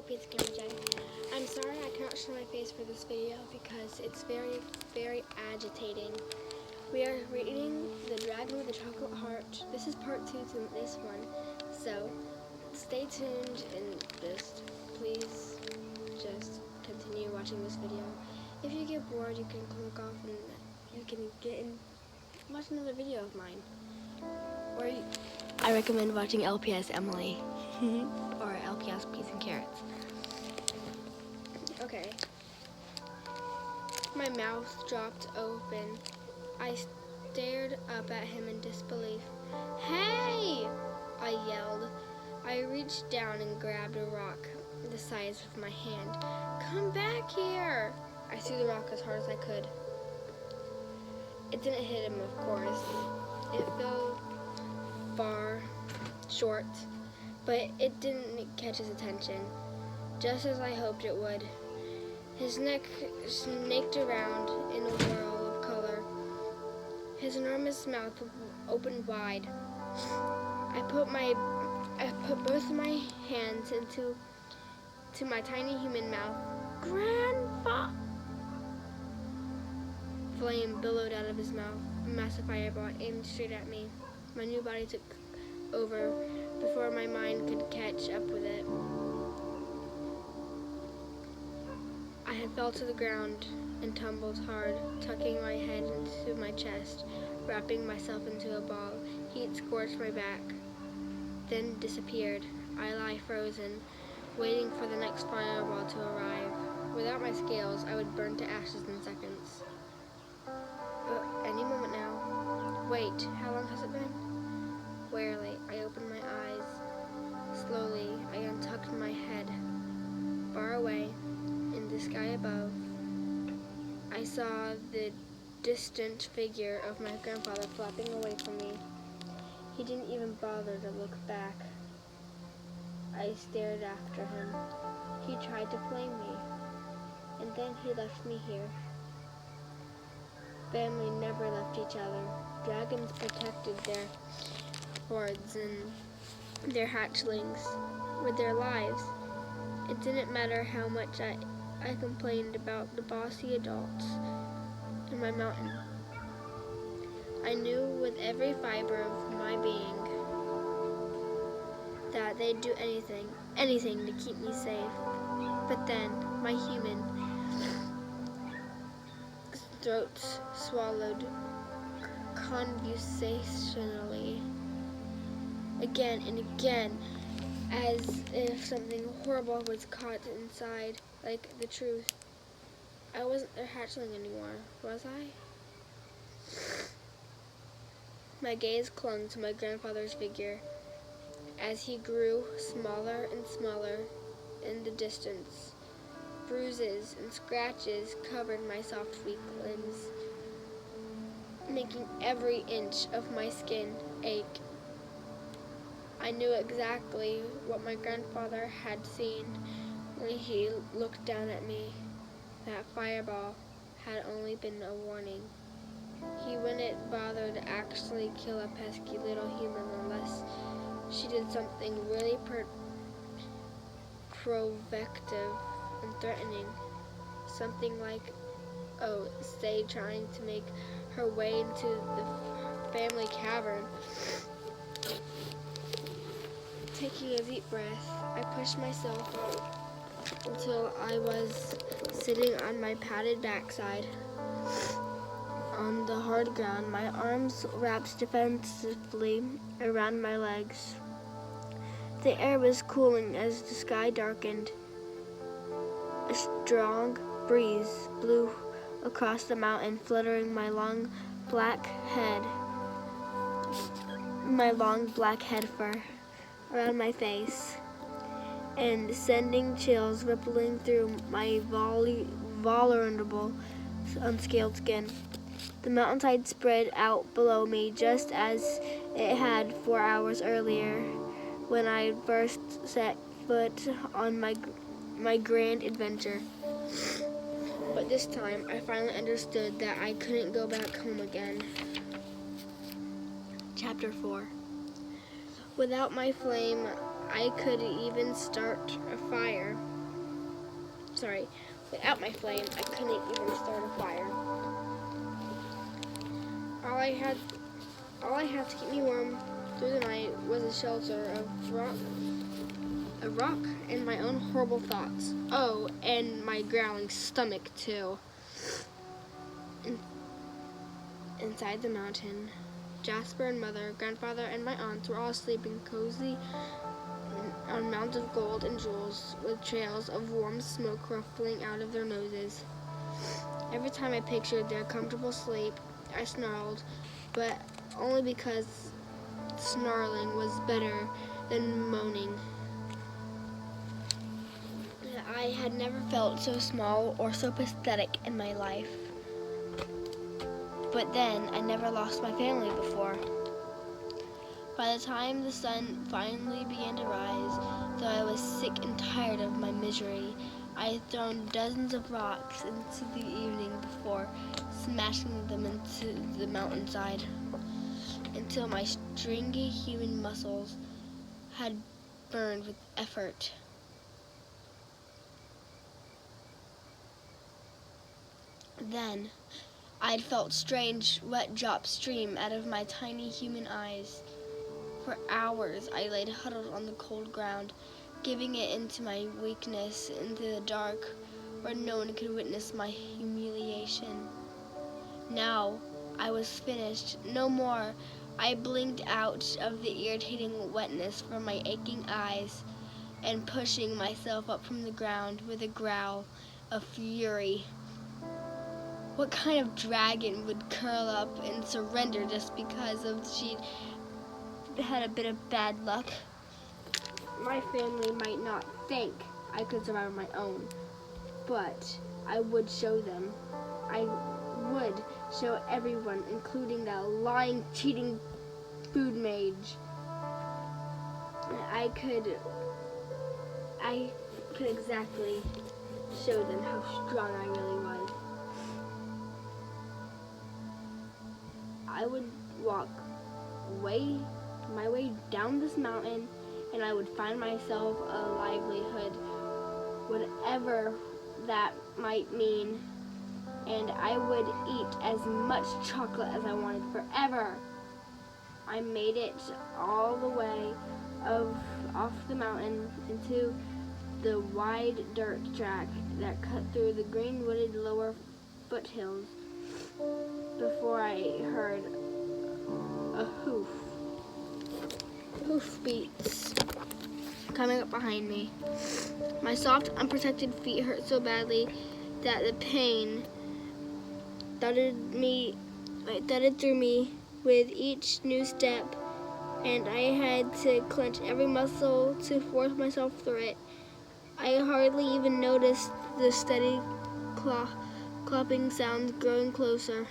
LPS Gamer Jay. I'm sorry I cannot show my face for this video because it's very, very agitating. We are reading The Dragon with the Chocolate Heart. This is part 2 to this one, so stay tuned and please continue watching this video. If you get bored, you can click off and you can watch another video of mine. Or I recommend watching LPS Emily or LPS Peas and Carrots. Okay. My mouth dropped open. I stared up at him in disbelief. "Hey!" I yelled. I reached down and grabbed a rock the size of my hand. "Come back here!" I threw the rock as hard as I could. It didn't hit him, of course. It fell far short, but it didn't catch his attention, just as I hoped it would. His neck snaked around in a whirl of color. His enormous mouth opened wide. I put both of my hands into my tiny human mouth. "Grandpa!" Flame billowed out of his mouth. A massive fireball aimed straight at me. My new body took over before my mind could catch up with it. I had fell to the ground and tumbled hard, tucking my head into my chest, wrapping myself into a ball. Heat scorched my back, then disappeared. I lie frozen, waiting for the next fireball to arrive. Without my scales, I would burn to ashes in seconds. Any moment now. Wait, how long has it been? Warily, I opened my eyes. Slowly, I untucked my head. Far away, in the sky above, I saw the distant figure of my grandfather flapping away from me. He didn't even bother to look back. I stared after him. He tried to flame me, and then he left me here. Family never left each other. Dragons protected their hordes and their hatchlings with their lives. It didn't matter how much I complained about the bossy adults in my mountain. I knew with every fiber of my being that they'd do anything to keep me safe. But then, my human throat swallowed convulsationally again and again, as if something horrible was caught inside, like the truth. I wasn't their hatchling anymore, was I? My gaze clung to my grandfather's figure as he grew smaller and smaller in the distance. Bruises and scratches covered my soft, weak limbs, making every inch of my skin ache. I knew exactly what my grandfather had seen when he looked down at me. That fireball had only been a warning. He wouldn't bother to actually kill a pesky little human unless she did something really provocative and threatening. Something like, say, trying to make her way into the family cavern. Taking a deep breath, I pushed myself out until I was sitting on my padded backside on the hard ground, my arms wrapped defensively around my legs. The air was cooling as the sky darkened. A strong breeze blew across the mountain, fluttering my long black head fur around my face and sending chills rippling through my vulnerable, unscaled skin. The mountainside spread out below me just as it had 4 hours earlier when I first set foot on my grand adventure. But this time, I finally understood that I couldn't go back home again. Chapter 4. Without my flame, I could even start a fire. without my flame, I couldn't even start a fire. All I had to keep me warm through the night was a shelter of rock and my own horrible thoughts. Oh, and my growling stomach too. Inside the mountain, Jasper and Mother, Grandfather, and my aunts were all sleeping cozy on mounds of gold and jewels with trails of warm smoke ruffling out of their noses. Every time I pictured their comfortable sleep, I snarled, but only because snarling was better than moaning. I had never felt so small or so pathetic in my life. But then, I never lost my family before. By the time the sun finally began to rise, though I was sick and tired of my misery, I had thrown dozens of rocks into the evening before smashing them into the mountainside, until my stringy human muscles had burned with effort. Then, I'd felt strange wet drops stream out of my tiny human eyes. For hours I laid huddled on the cold ground, giving it into my weakness into the dark, where no one could witness my humiliation. Now I was finished. No more. I blinked out of the irritating wetness from my aching eyes, and pushing myself up from the ground with a growl of fury. What kind of dragon would curl up and surrender just because she had a bit of bad luck? My family might not think I could survive on my own, but I would show them. I would show everyone, including that lying, cheating food mage. I could exactly show them how strong I really was. I would walk my way down this mountain, and I would find myself a livelihood, whatever that might mean, and I would eat as much chocolate as I wanted forever. I made it all the way off the mountain into the wide dirt track that cut through the green wooded lower foothills before I heard a hoofbeats coming up behind me. My soft, unprotected feet hurt so badly that the pain thudded through me with each new step, and I had to clench every muscle to force myself through it. I hardly even noticed the steady clopping sounds growing closer.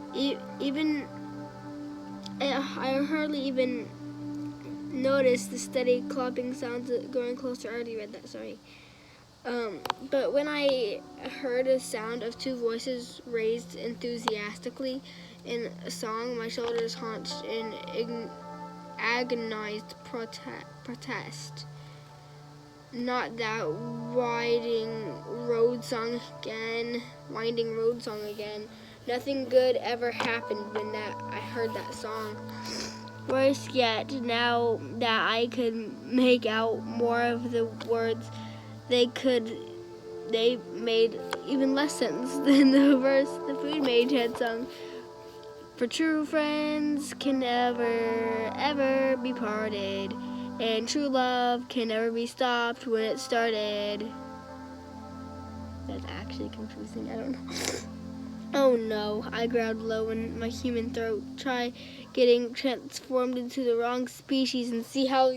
I hardly even noticed the steady clopping sounds growing closer. I already read that, sorry. But when I heard a sound of two voices raised enthusiastically in a song, my shoulders hunched in agonized protest. Not that winding road song again. Nothing good ever happened when I heard that song. Worse yet, now that I could make out more of the words, they made even less sense than the verse the food mage had sung. For true friends can never, ever be parted, and true love can never be stopped when it started. That's actually confusing, I don't know. Oh no, I growled low in my human throat. Try getting transformed into the wrong species and see how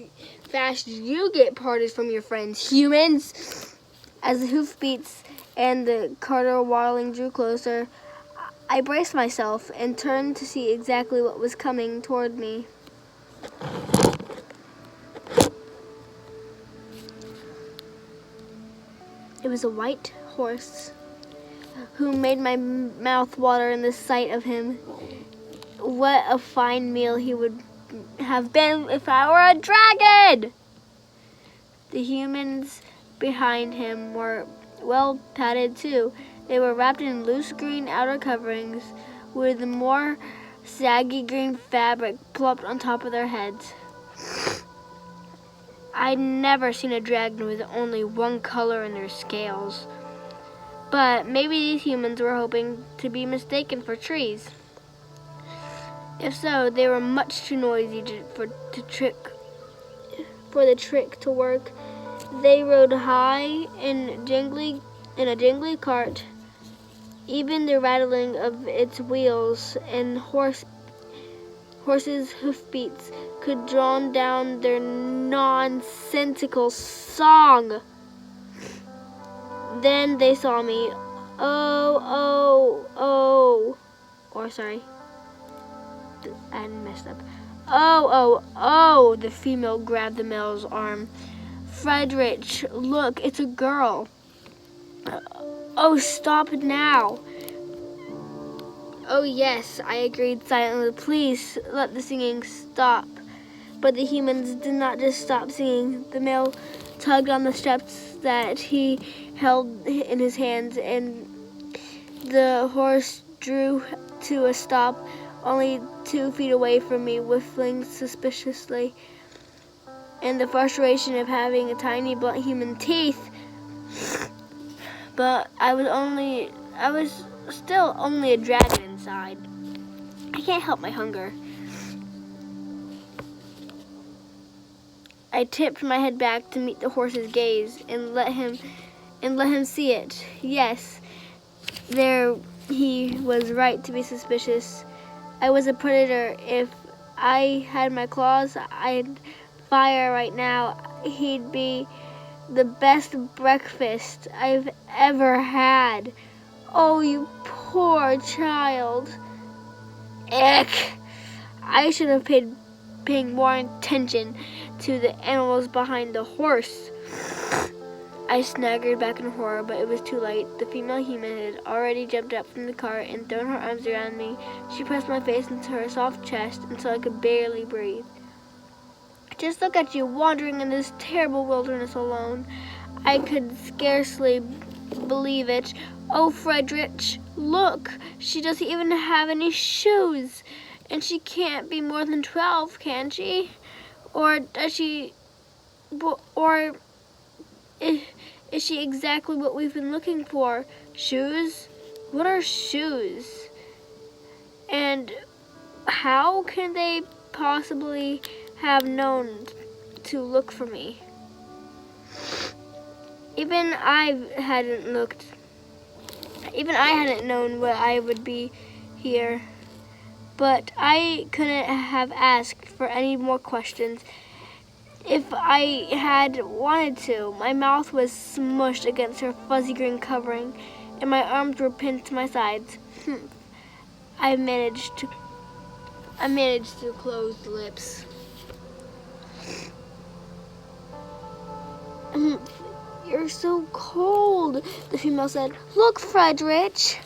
fast you get parted from your friends, humans. As the hoofbeats and the carter waddling drew closer, I braced myself and turned to see exactly what was coming toward me. It was a white horse who made my mouth water in the sight of him. What a fine meal he would have been if I were a dragon! The humans behind him were well padded too. They were wrapped in loose green outer coverings with more saggy green fabric plopped on top of their heads. I'd never seen a dragon with only one color in their scales. But maybe these humans were hoping to be mistaken for trees. If so, they were much too noisy for the trick to work. They rode high in a jingly cart. Even the rattling of its wheels and horses' hoofbeats could drown down their nonsensical song. Then they saw me. I messed up. Oh, the female grabbed the male's arm. Frederick, look, it's a girl. Oh, stop now. Oh, yes, I agreed silently. Please let the singing stop. But the humans did not just stop singing. The male tugged on the straps that he held in his hands, and the horse drew to a stop only 2 feet away from me, whistling suspiciously. And the frustration of having a tiny blunt human teeth. But I was still only a dragon inside. I can't help my hunger. I tipped my head back to meet the horse's gaze and let him see it. Yes, there he was right to be suspicious. I was a predator. If I had my claws, I'd fire right now. He'd be the best breakfast I've ever had. Oh, you poor child. Eck! I should have paying more attention to the animals behind the horse. I staggered back in horror, but it was too late. The female human had already jumped up from the cart and thrown her arms around me. She pressed my face into her soft chest until I could barely breathe. Just look at you wandering in this terrible wilderness alone. I could scarcely believe it. Oh, Frederick, look! She doesn't even have any shoes. And she can't be more than 12, can she? Or does she... Or... Is she exactly what we've been looking for? Shoes? What are shoes? And how can they possibly have known to look for me? Even I hadn't known what I would be here. But I couldn't have asked for any more questions if I had wanted to. My mouth was smushed against her fuzzy green covering, and my arms were pinned to my sides. I managed to close lips. You're so cold, the female said. Look, Frederick.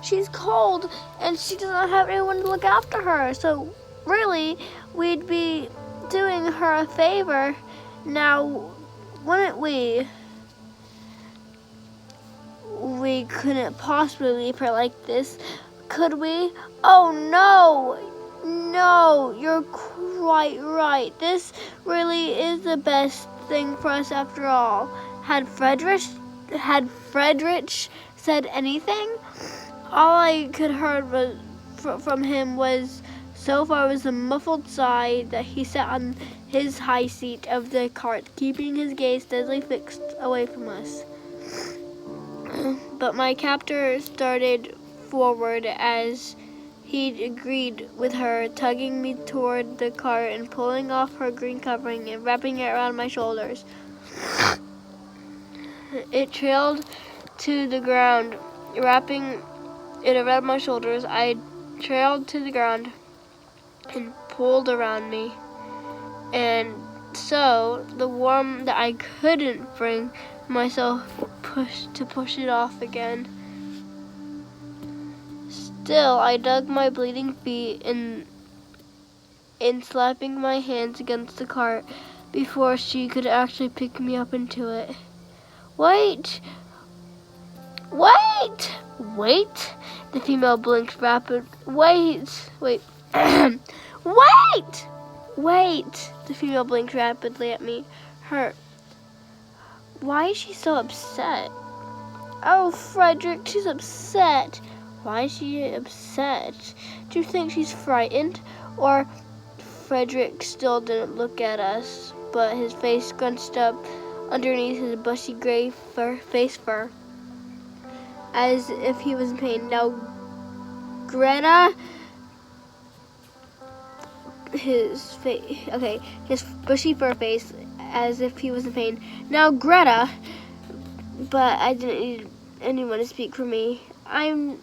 She's cold, and she doesn't have anyone to look after her. So, really, we'd be doing her a favor now, wouldn't we? We couldn't possibly leave her like this, could we? Oh, no! No, you're quite right. This really is the best thing for us after all. Had Frederick said anything? All I could heard from him was the muffled sigh that he sat on his high seat of the cart, keeping his gaze steadily fixed away from us. But my captor started forward as he'd agreed with her, tugging me toward the cart and pulling off her green covering and wrapping it around my shoulders. It trailed to the ground, wrapping it around my shoulders. I trailed to the ground and pulled around me, and so the warmth that I couldn't bring myself to push it off again. Still, I dug my bleeding feet in slapping my hands against the cart. before she could actually pick me up into it. Wait! Wait! Wait! The female blinked rapid. Wait! Wait! Wait! Wait! The female blinked rapidly at me. Hurt. Why is she so upset? Oh, Frederick, she's upset. Why is she upset? Do you think she's frightened? Or Frederick still didn't look at us, but his face scrunched up underneath his bushy gray face fur, as if he was in pain. Now, Greta, his bushy fur face, as if he was in pain. Now, Greta, but I didn't need anyone to speak for me. I'm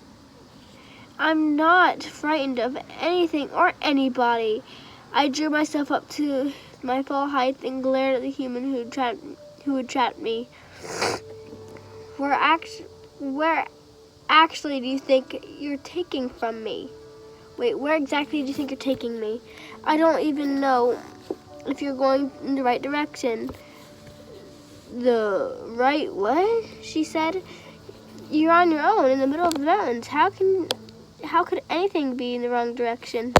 not frightened of anything or anybody. I drew myself up to my full height and glared at the human who had trapped me. Where actually do you think you're taking from me? Wait, where exactly do you think you're taking me? I don't even know if you're going in the right direction. The right what? She said. You're on your own in the middle of the mountains. How could anything be in the wrong direction?